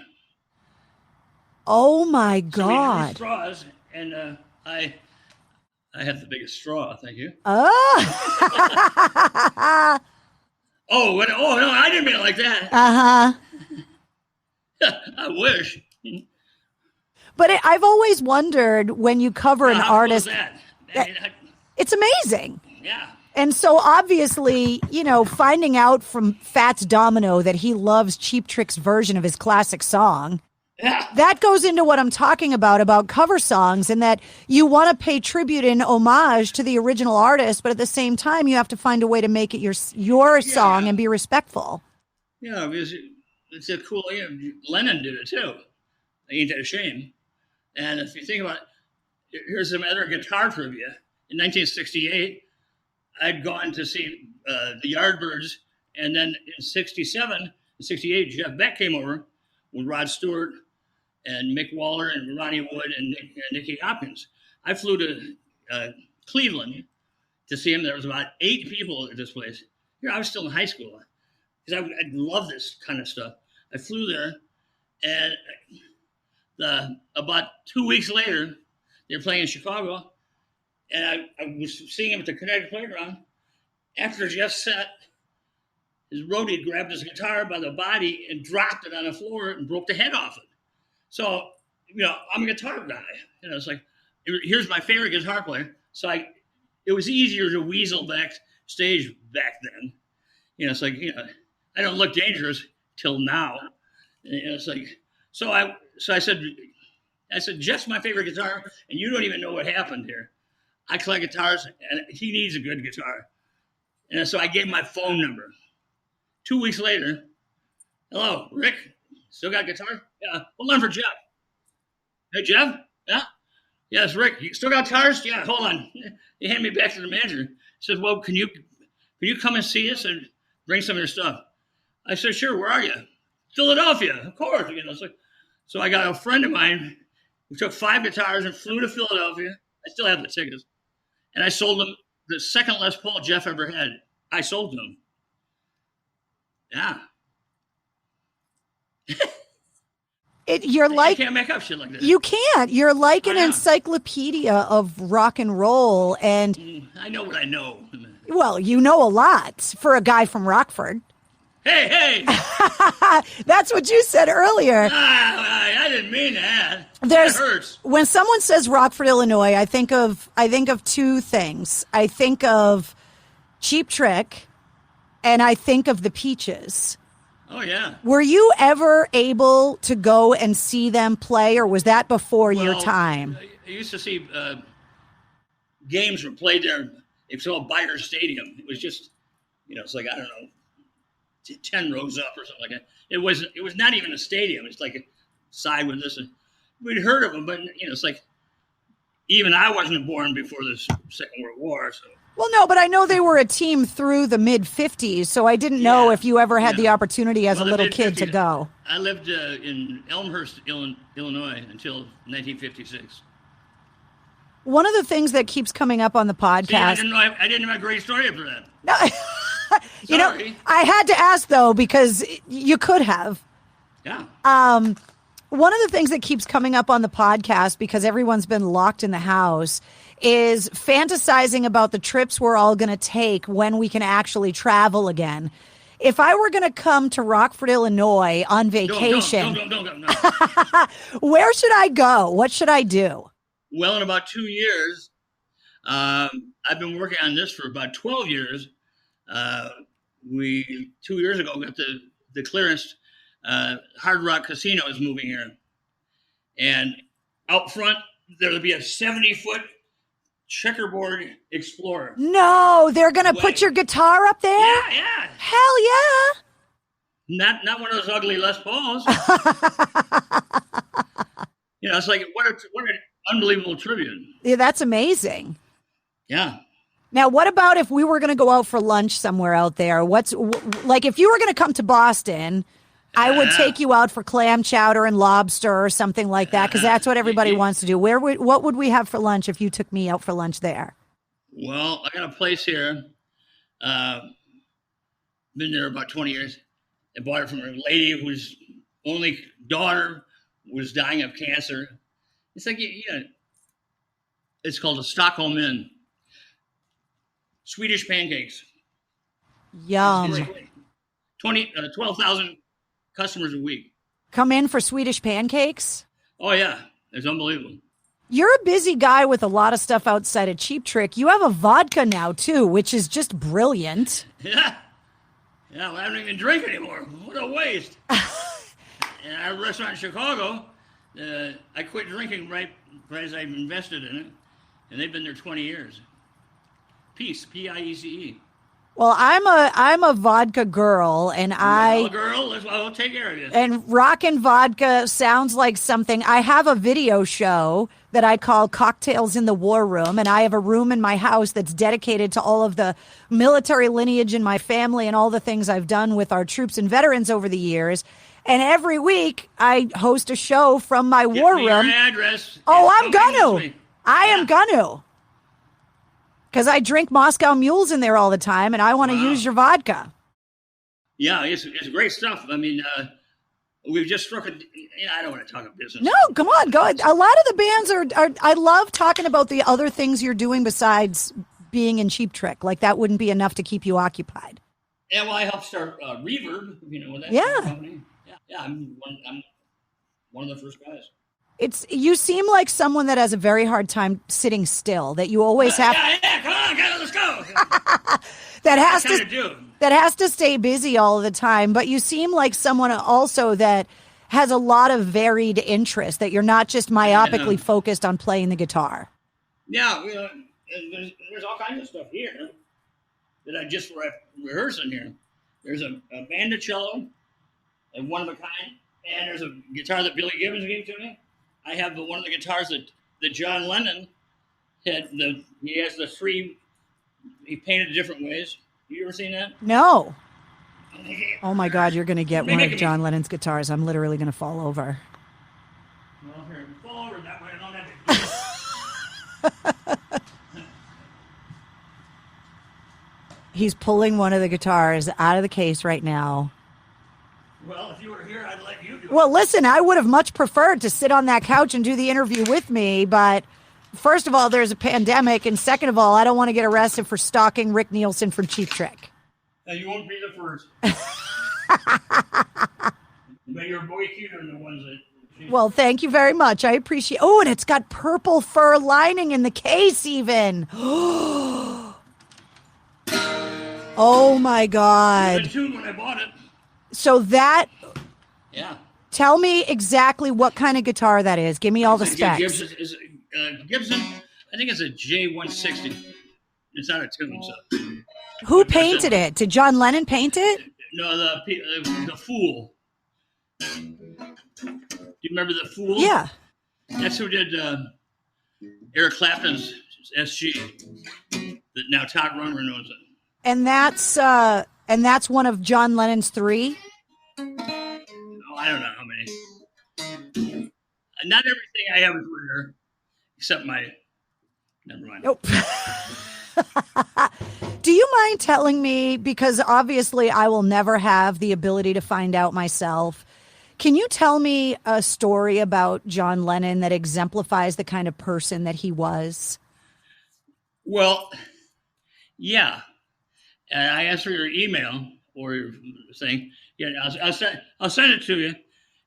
Oh, my God. So we had straws, and I had the biggest straw, thank you. Oh. Oh, no, I didn't mean it like that. Uh-huh. I wish. But I've always wondered when you cover an artist. That? It's amazing. Yeah. And so obviously, you know, finding out from Fats Domino that he loves Cheap Trick's version of his classic song, that goes into what I'm talking about cover songs, and that you want to pay tribute and homage to the original artist, but at the same time, you have to find a way to make it your song and be respectful. Yeah, because it's a cool, Lennon did it too. Ain't That a Shame? And if you think about it, here's some other guitar trivia. In 1968, I'd gone to see the Yardbirds, and then in 68, Jeff Beck came over with Rod Stewart and Mick Waller and Ronnie Wood and Nicky Hopkins. I flew to Cleveland to see him. There was about 8 people at this place. I was still in high school because I love this kind of stuff. I flew there, and about 2 weeks later, they were playing in Chicago, and I was seeing him at the Connecticut Playground. After Jeff's set, his roadie grabbed his guitar by the body and dropped it on the floor and broke the head off it. So, I'm a guitar guy. It's like, here's my favorite guitar player. So it was easier to weasel backstage back then. It's like, I don't look dangerous till now. It's like, so I said, Jeff's my favorite guitar, and you don't even know what happened here. I collect guitars, and he needs a good guitar. And so I gave him my phone number. 2 weeks later, hello, Rick, still got guitar? Yeah, hold on for Jeff. Hey, Jeff? Yeah? Yeah, it's Rick. You still got guitars? Yeah, hold on. He handed me back to the manager. He said, well, can you come and see us and bring some of your stuff? I said, sure, where are you? Philadelphia, of course. So I got a friend of mine who took 5 guitars and flew to Philadelphia. I still have the tickets. And I sold him the second Les Paul Jeff ever had. I sold them. Yeah. You can't make up shit like this. You can't. You're like an encyclopedia of rock and roll, and I know what I know. Well, you know a lot for a guy from Rockford. Hey! That's what you said earlier. I didn't mean that. That hurts. When someone says Rockford, Illinois, I think of 2 things. I think of Cheap Trick, and I think of the Peaches. Oh, yeah. Were you ever able to go and see them play, or was that before your time? I used to see games were played there. It's called Byers Stadium. It was just, it's like, I don't know, 10 rows up or something like that. It was not even a stadium. It's like a side with this. We'd heard of them, but, it's like, even I wasn't born before the Second World War, so. Well, no, but I know they were a team through the mid-'50s, so I didn't know if you ever had the opportunity as a little kid to go. I lived in Elmhurst, Illinois until 1956. One of the things that keeps coming up on the podcast... See, I didn't have a great story after that. No, I had to ask, though, because you could have. Yeah. One of the things that keeps coming up on the podcast, because everyone's been locked in the house, is fantasizing about the trips we're all going to take when we can actually travel again. If I were going to come to Rockford, Illinois on vacation, No. where should I go? What should I do? Well, in about 2 years, I've been working on this for about 12 years. We 2 years ago got the clearance. Hard Rock Casino is moving here, and out front there'll be a 70-foot checkerboard Explorer. No, they're going to put your guitar up there? Yeah. Hell yeah. Not one of those ugly Les Pauls. It's like what an unbelievable tribute. Yeah, that's amazing. Yeah. Now, what about if we were going to go out for lunch somewhere out there? Like if you were going to come to Boston, I would take you out for clam chowder and lobster or something like that, because that's what everybody wants to do. What would we have for lunch if you took me out for lunch there? Well, I got a place here. Been there about 20 years. I bought it from a lady whose only daughter was dying of cancer. It's like, it's called a Stockholm Inn. Swedish pancakes. Yum. 12,000 customers a week. Come in for Swedish pancakes? Oh, yeah. It's unbelievable. You're a busy guy with a lot of stuff outside of Cheap Trick. You have a vodka now, too, which is just brilliant. Yeah. Yeah, well, I don't even drink anymore. What a waste. And I have a restaurant in Chicago. I quit drinking right as I invested in it. And they've been there 20 years. Peace, P-I-E-C-E. Well, I'm a vodka girl, and I'll take care of you. And rockin' vodka sounds like something. I have a video show that I call Cocktails in the War Room, and I have a room in my house that's dedicated to all of the military lineage in my family and all the things I've done with our troops and veterans over the years. And every week I host a show from my war room. Your address. Oh, I'm gonna. I am gonna. Because I drink Moscow Mules in there all the time, and I want to use your vodka. Yeah, it's great stuff. I mean, we've just struck I don't want to talk about business. No, come on, go ahead. A lot of the bands are. I love talking about the other things you're doing besides being in Cheap Trick. Like that wouldn't be enough to keep you occupied. Yeah, well, I helped start Reverb. With that company. Yeah, I'm one of the first guys. You seem like someone that has a very hard time sitting still. That you always have. Yeah, come on, let's go. that has to stay busy all the time. But you seem like someone also that has a lot of varied interests. That you're not just myopically focused on playing the guitar. Yeah, there's all kinds of stuff here that I just rehearsing here. There's a bandocello, a one of a kind, and there's a guitar that Billy Gibbons gave to me. I have one of the guitars that John Lennon had. He has the three. He painted different ways. You ever seen that? No. Oh my God! You're going to get one of John Lennon's guitars. I'm literally going to fall over. Well, here, fall over that way. I don't have to. He's pulling one of the guitars out of the case right now. Well, if you were here, I'd let you do it. Well, listen, I would have much preferred to sit on that couch and do the interview with me, but first of all, there's a pandemic, and second of all, I don't want to get arrested for stalking Rick Nielsen from Cheap Trick. Now, you won't be the first. But you're way cuter than the ones that... Well, thank you very much. I appreciate... Oh, and it's got purple fur lining in the case even. Oh, my God. It was a tune when I bought it. So that... Yeah. Tell me exactly what kind of guitar that is. Give me all the specs. Gibson, I think it's a J160. It's not a tune. So. Who painted it? Did John Lennon paint it? No, the Fool. Do you remember the Fool? Yeah. That's who did Eric Clapton's SG. That now Todd Rundgren knows it. And that's one of John Lennon's three? I don't know how many. Not everything I have is rare, except my... Never mind. Nope. Do you mind telling me, because obviously I will never have the ability to find out myself, can you tell me a story about John Lennon that exemplifies the kind of person that he was? Well, yeah. And I asked for your email or your thing. Yeah, I'll send it to you.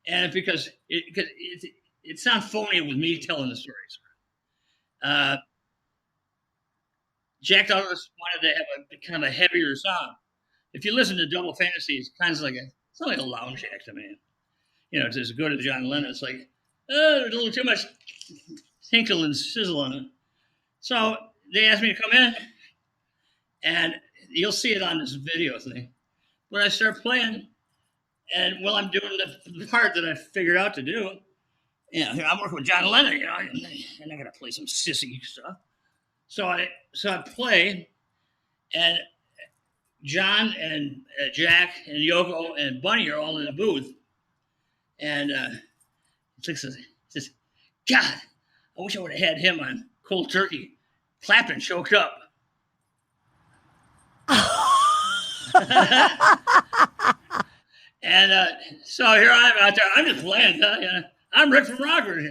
And because it sounds phony with me telling the stories. Jack Douglas wanted to have a kind of a heavier song. If you listen to Double Fantasy, it's kind of like it's like a lounge act to me. You know, it's as good as John Lennon. It's like, there's a little too much tinkle and sizzle on it. So they asked me to come in, and you'll see it on this video thing. When I start playing, and while I'm doing the part that I figured out to do, you know, I'm working with John Lennon, you know, and I got to play some sissy stuff. So I play, and John and Jack and Yoko and Bunny are all in the booth. And he says, God, I wish I would have had him on Cold Turkey. Clapton choked up. And so here I am out there. I'm just playing. I'm Rick from Rockford.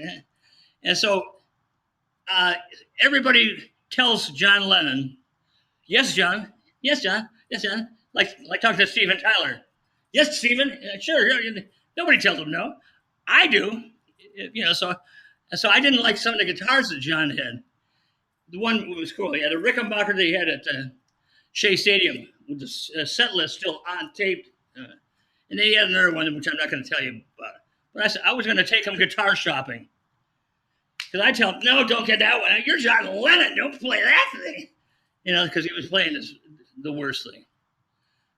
And so everybody tells John Lennon, yes, John. Yes, John. Yes, John. Like talking to Steven Tyler. Yes, Steven. Sure. Nobody tells him no. I do. You know, so I didn't like some of the guitars that John had. The one was cool. He had a Rickenbacker that he had at Shea Stadium with the set list still on tape. And then he had another one, which I'm not going to tell you about. But I said I was going to take him guitar shopping. Because I tell him, no, don't get that one. You're John Lennon. Don't play that thing. You know, because he was playing the worst thing.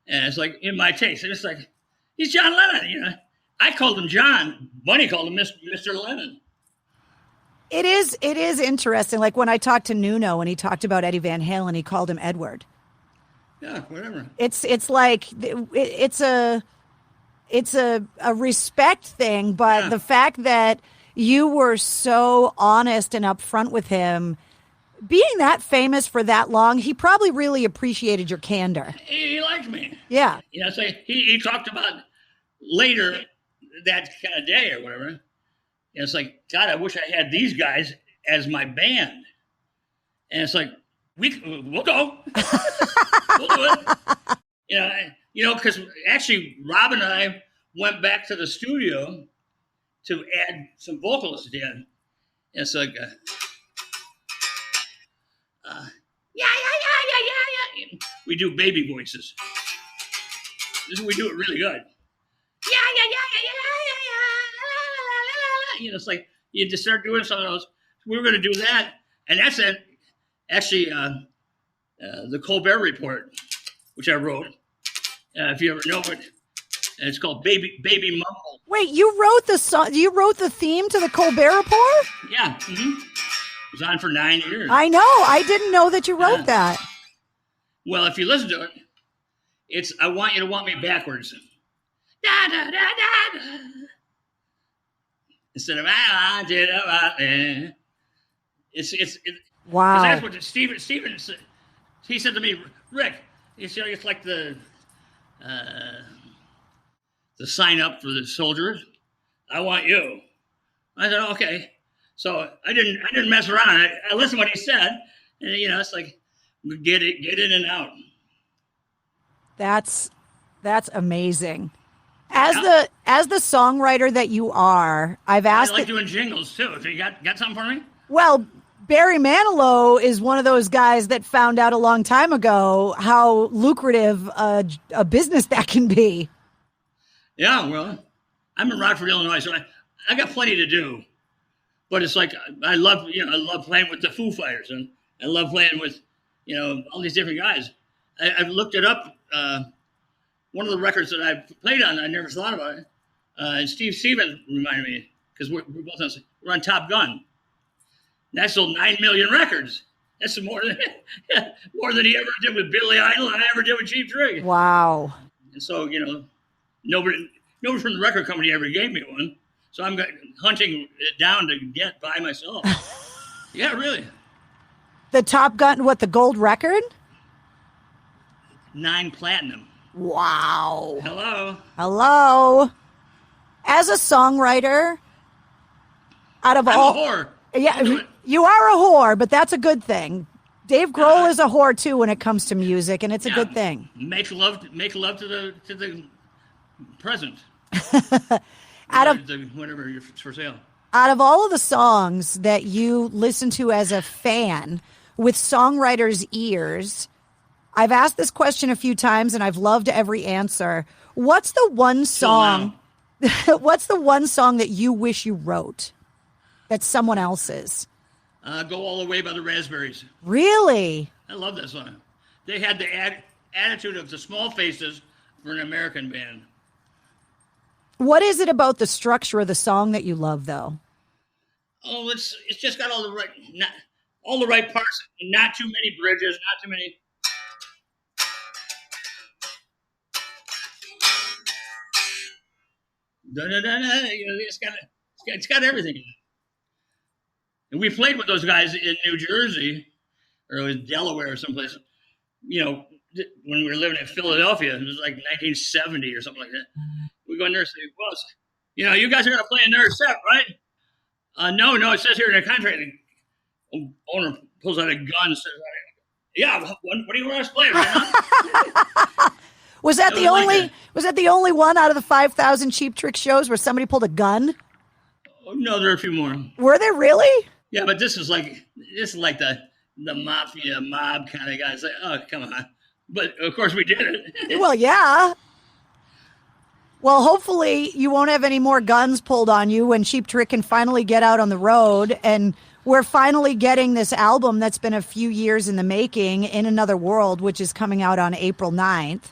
And it's like, in my taste, it's like, he's John Lennon, you know. I called him John. Bunny called him Mr. Lennon. It is interesting. Like when I talked to Nuno and he talked about Eddie Van Halen, he called him Edward. Yeah, whatever. It's like it's a respect thing, but the fact that you were so honest and upfront with him, being that famous for that long, he probably really appreciated your candor. He liked me. Yeah. You know, so he talked about later that kind of day or whatever. And it's like, God, I wish I had these guys as my band. And it's like, we'll go. We'll do it. You know, because actually Rob and I went back to the studio to add some vocalists in. And it's like, yeah. We do baby voices. We do it really good. Yeah. You know, it's like you just start doing some of those. We were going to do that, and that's it. Actually, the Colbert Report, which I wrote. If you ever know it, and it's called Baby Mumble. Wait, you wrote the song? You wrote the theme to the Colbert Report? Yeah. Mm-hmm. It was on for 9 years. I know. I didn't know that you wrote that. Well, if you listen to it, it's I Want You to Want Me Backwards. Da, da, da, da, da. Instead of I want you to want me. It's wow. That's what Steven said. He said to me, Rick, it's like the sign up for the soldiers. I want you. I said, okay. So I didn't mess around. I listened to what he said, and you know, it's like get in and out. That's amazing. As the songwriter that you are, I've asked. I like doing jingles too. So you got something for me? Well, Barry Manilow is one of those guys that found out a long time ago how lucrative a business that can be. Yeah, well, I'm in Rockford, Illinois, so I got plenty to do. But it's like I love playing with the Foo Fighters, and I love playing with all these different guys. I've looked it up. One of the records that I played on, I never thought about it. And Steve Stevens reminded me because we're both on Top Gun. That sold 9 million records. That's more than he ever did with Billy Idol and I ever did with Cheap Trick. Wow. And so nobody from the record company ever gave me one. So I'm hunting it down to get by myself. Yeah, really. The Top Gun, the gold record? 9 platinum. Wow. Hello. As a songwriter, out of I'm a whore. Yeah, you are a whore, but that's a good thing. Dave Grohl is a whore too when it comes to music, and it's a good thing. Make love to the present. Whatever you're for sale. Out of all of the songs that you listen to as a fan with songwriters' ears, I've asked this question a few times and I've loved every answer. What's the one song? What's the one song that you wish you wrote that's someone else's? Go All the Way by the Raspberries. Really? I love that song. They had the attitude of the Small Faces for an American band. What is it about the structure of the song that you love, though? Oh, it's just got all the right parts, and not too many bridges, not too many. It's got everything in it. And we played with those guys in New Jersey or in Delaware or someplace. When we were living in Philadelphia, it was like 1970 or something like that. We go in there and say, well, you guys are going to play another set, right? No, it says here in the contract. The owner pulls out a gun and says, yeah, what do you want us to play right now? Was that the only one out of the 5,000 Cheap Trick shows where somebody pulled a gun? Oh, no, there are a few more. Were there really? Yeah, but this is like the mafia mob kind of guys. Like, oh, come on. But of course we did it. Well, yeah. Well, hopefully you won't have any more guns pulled on you when Cheap Trick can finally get out on the road. And we're finally getting this album that's been a few years in the making, In Another World, which is coming out on April 9th.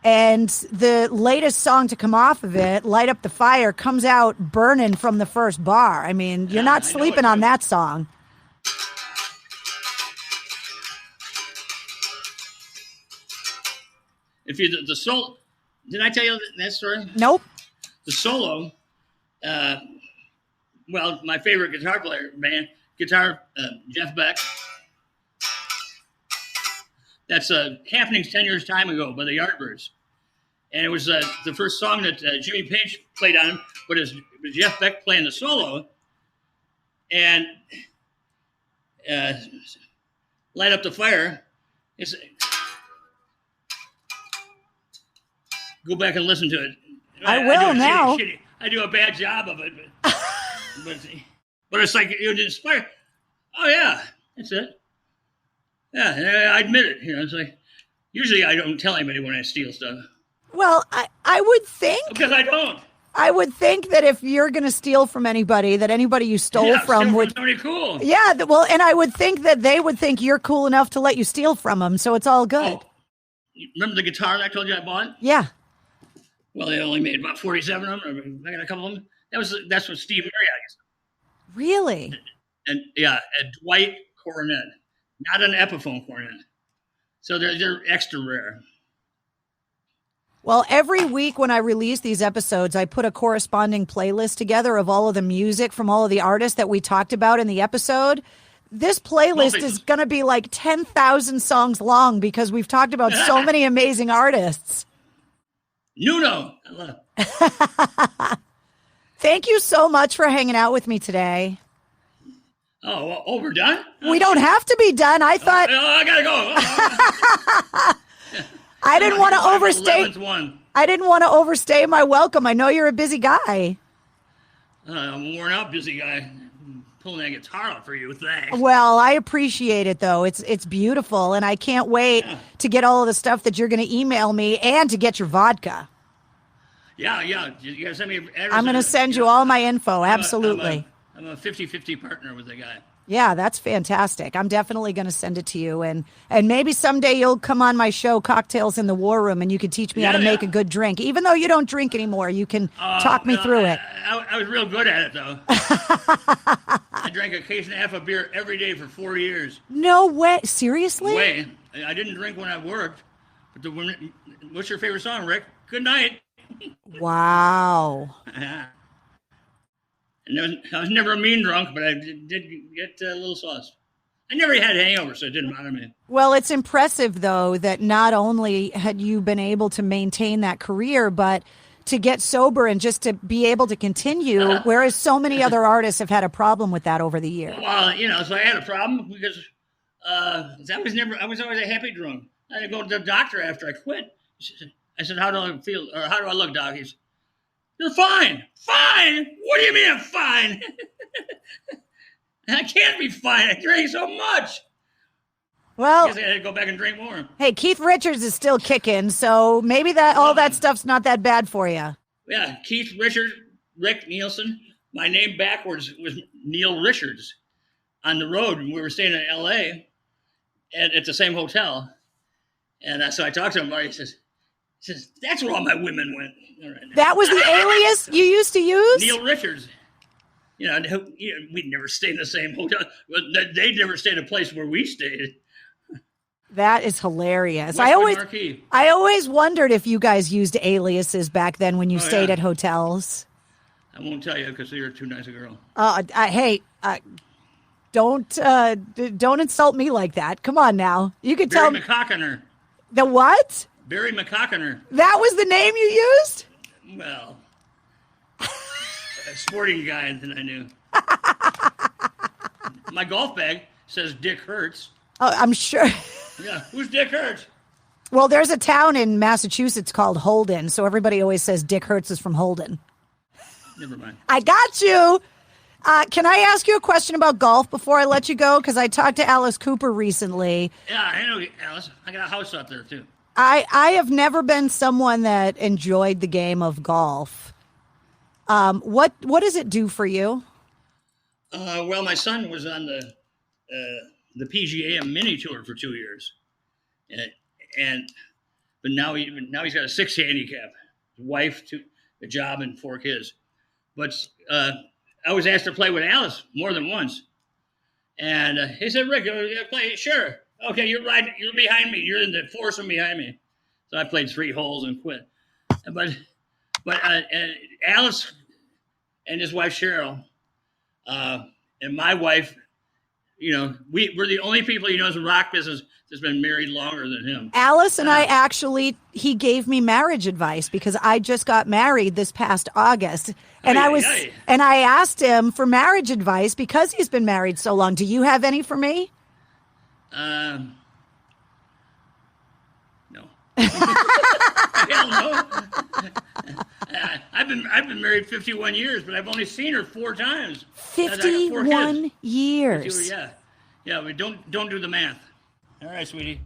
And the latest song to come off of it, Light Up the Fire, comes out burning from the first bar. I mean, you're not sleeping on that song. If you the solo, did I tell you that story? Nope. The solo, my favorite guitar player, Jeff Beck. That's Happenings 10 years time ago by the Yardbirds. And it was the first song that Jimmy Page played on him, but it was Jeff Beck playing the solo. And Light Up the Fire. Go back and listen to it. I will now. I do a bad job of it, but it's like it would inspire. Oh yeah, that's it. Yeah, I admit it. It's like usually I don't tell anybody when I steal stuff. Well, I would think because I don't. I would think that if you're going to steal from anybody, that anybody you stole from would. Somebody cool. Yeah, well, and I would think that they would think you're cool enough to let you steal from them, so it's all good. Oh, remember the guitar that I told you I bought? Yeah. Well, they only made about 47 of them. I got a couple of them. That's what Steve Marriott used. Really? And a Dwight cornet, not an Epiphone cornet. So they're extra rare. Well, every week when I release these episodes, I put a corresponding playlist together of all of the music from all of the artists that we talked about in the episode. This playlist is going to be like 10,000 songs long because we've talked about so many amazing artists. Nuno. I love it. Thank you so much for hanging out with me today. Oh, we're done? We don't have to be done. I thought. I gotta go. I didn't want to overstay. I didn't want to overstay my welcome. I know you're a busy guy. I'm a worn out busy guy. Pulling that guitar out for you. Thanks. Well, I appreciate it, though. It's beautiful, and I can't wait to get all of the stuff that you're going to email me and to get your vodka. Yeah. You got to send me an address. I'm going to send you all my info. Absolutely. I'm a 50-50 partner with the guy. Yeah, that's fantastic. I'm definitely going to send it to you. And maybe someday you'll come on my show, Cocktails in the War Room, and you can teach me how to make a good drink. Even though you don't drink anymore, you can talk me through it. I was real good at it, though. I drank a case and a half of beer every day for 4 years. No way. Seriously? Way. I didn't drink when I worked. But what's your favorite song, Rick? Good night. Wow. And I was never a mean drunk, but I did get a little sauce. I never had hangovers, so it didn't bother me. Well, it's impressive, though, that not only had you been able to maintain that career, but to get sober and just to be able to continue, whereas so many other artists have had a problem with that over the years. Well, so I had a problem because I was always a happy drunk. I had to go to the doctor after I quit. I said, how do I feel? Or how do I look, Doc? He said, you're fine. Fine? What do you mean I'm fine? I can't be fine. I drank so much. Well, I guess I had to go back and drink more. Hey, Keith Richards is still kicking, so maybe all that stuff's not that bad for you. Yeah, Keith Richards, Rick Nielsen. My name backwards was Neil Richards. On the road, we were staying in L.A. at the same hotel. And so I talked to him about it. He says, that's where all my women went. All right. That was the alias you used to use? Neil Richards. We'd never stayed in the same hotel. They'd never stayed in a place where we stayed. That is hilarious. Marquee. I always wondered if you guys used aliases back then when you stayed at hotels. I won't tell you because you're too nice a girl. Don't insult me like that. Come on now. You could tell me. Barry McCockiner. The what? Barry McCockiner. That was the name you used? Well, a sporting guy that I knew. My golf bag says Dick Hertz. Oh, I'm sure. Yeah, who's Dick Hertz? Well, there's a town in Massachusetts called Holden, so everybody always says Dick Hertz is from Holden. Never mind. I got you. Can I ask you a question about golf before I let you go? Because I talked to Alice Cooper recently. Yeah, I know, Alice. I got a house out there, too. I have never been someone that enjoyed the game of golf. What does it do for you? Well, my son was on the PGA mini tour for 2 years, but now he's got a 6 handicap, his wife, a job, and 4 kids. But I was asked to play with Alice more than once, and he said, "Rick, you want to play?" Sure. Okay, you're right. You're behind me. You're in the foursome behind me. So I played 3 holes and quit. But Alice and his wife Cheryl, and my wife, we're the only people he knows in rock business that's been married longer than him. Alice and I he gave me marriage advice because I just got married this past August. And I asked him for marriage advice because he's been married so long. Do you have any for me? No. Hell no. I've been married 51 years, but I've only seen her 4 times. 51 years. Yeah. We don't do the math. All right, sweetie.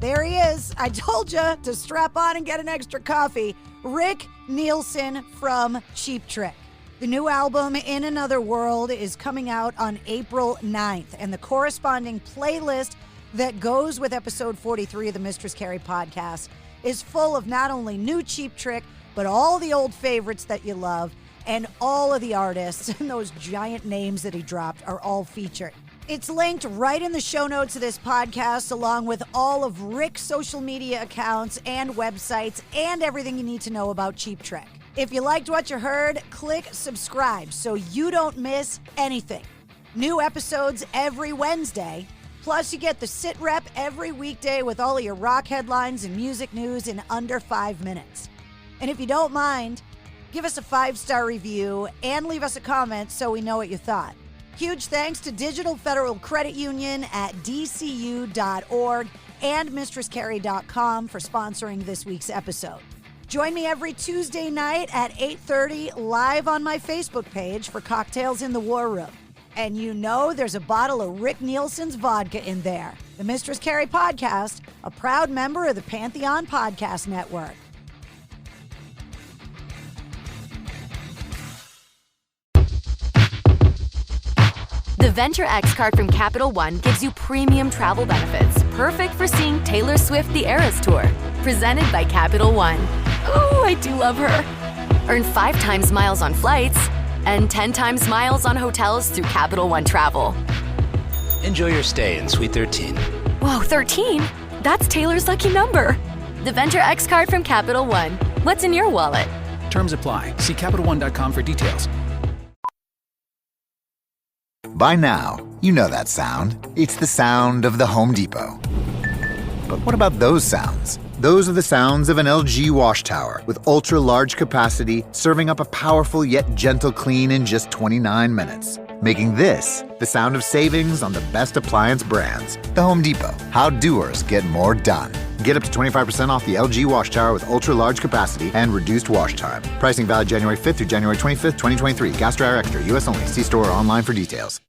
There he is. I told you to strap on and get an extra coffee. Rick Nielsen from Cheap Trick. The new album, In Another World, is coming out on April 9th, and the corresponding playlist that goes with episode 43 of the Mistress Carrie podcast is full of not only new Cheap Trick, but all the old favorites that you love, and all of the artists and those giant names that he dropped are all featured. It's linked right in the show notes of this podcast, along with all of Rick's social media accounts and websites and everything you need to know about Cheap Trick. If you liked what you heard, click subscribe so you don't miss anything. New episodes every Wednesday. Plus, you get the sit rep every weekday with all of your rock headlines and music news in under 5 minutes. And if you don't mind, give us a 5-star review and leave us a comment so we know what you thought. Huge thanks to Digital Federal Credit Union at dcu.org and mistresscarrie.com for sponsoring this week's episode. Join me every Tuesday night at 8:30 live on my Facebook page for Cocktails in the War Room. And there's a bottle of Rick Nielsen's vodka in there. The Mistress Carrie podcast, a proud member of the Pantheon Podcast Network. The Venture X card from Capital One gives you premium travel benefits, perfect for seeing Taylor Swift the Eras Tour. Presented by Capital One. Ooh, I do love her. Earn 5 times miles on flights and 10 times miles on hotels through Capital One Travel. Enjoy your stay in Suite 13. Whoa, 13? That's Taylor's lucky number. The Venture X card from Capital One. What's in your wallet? Terms apply. See CapitalOne.com for details. By now, you know that sound. It's the sound of the Home Depot. But what about those sounds? Those are the sounds of an LG wash tower with ultra-large capacity, serving up a powerful yet gentle clean in just 29 minutes. making this the sound of savings on the best appliance brands. The Home Depot. How doers get more done. Get up to 25% off the LG wash tower with ultra-large capacity and reduced wash time. Pricing valid January 5th through January 25th, 2023. Gas dryer extra. U.S. only. See store or online for details.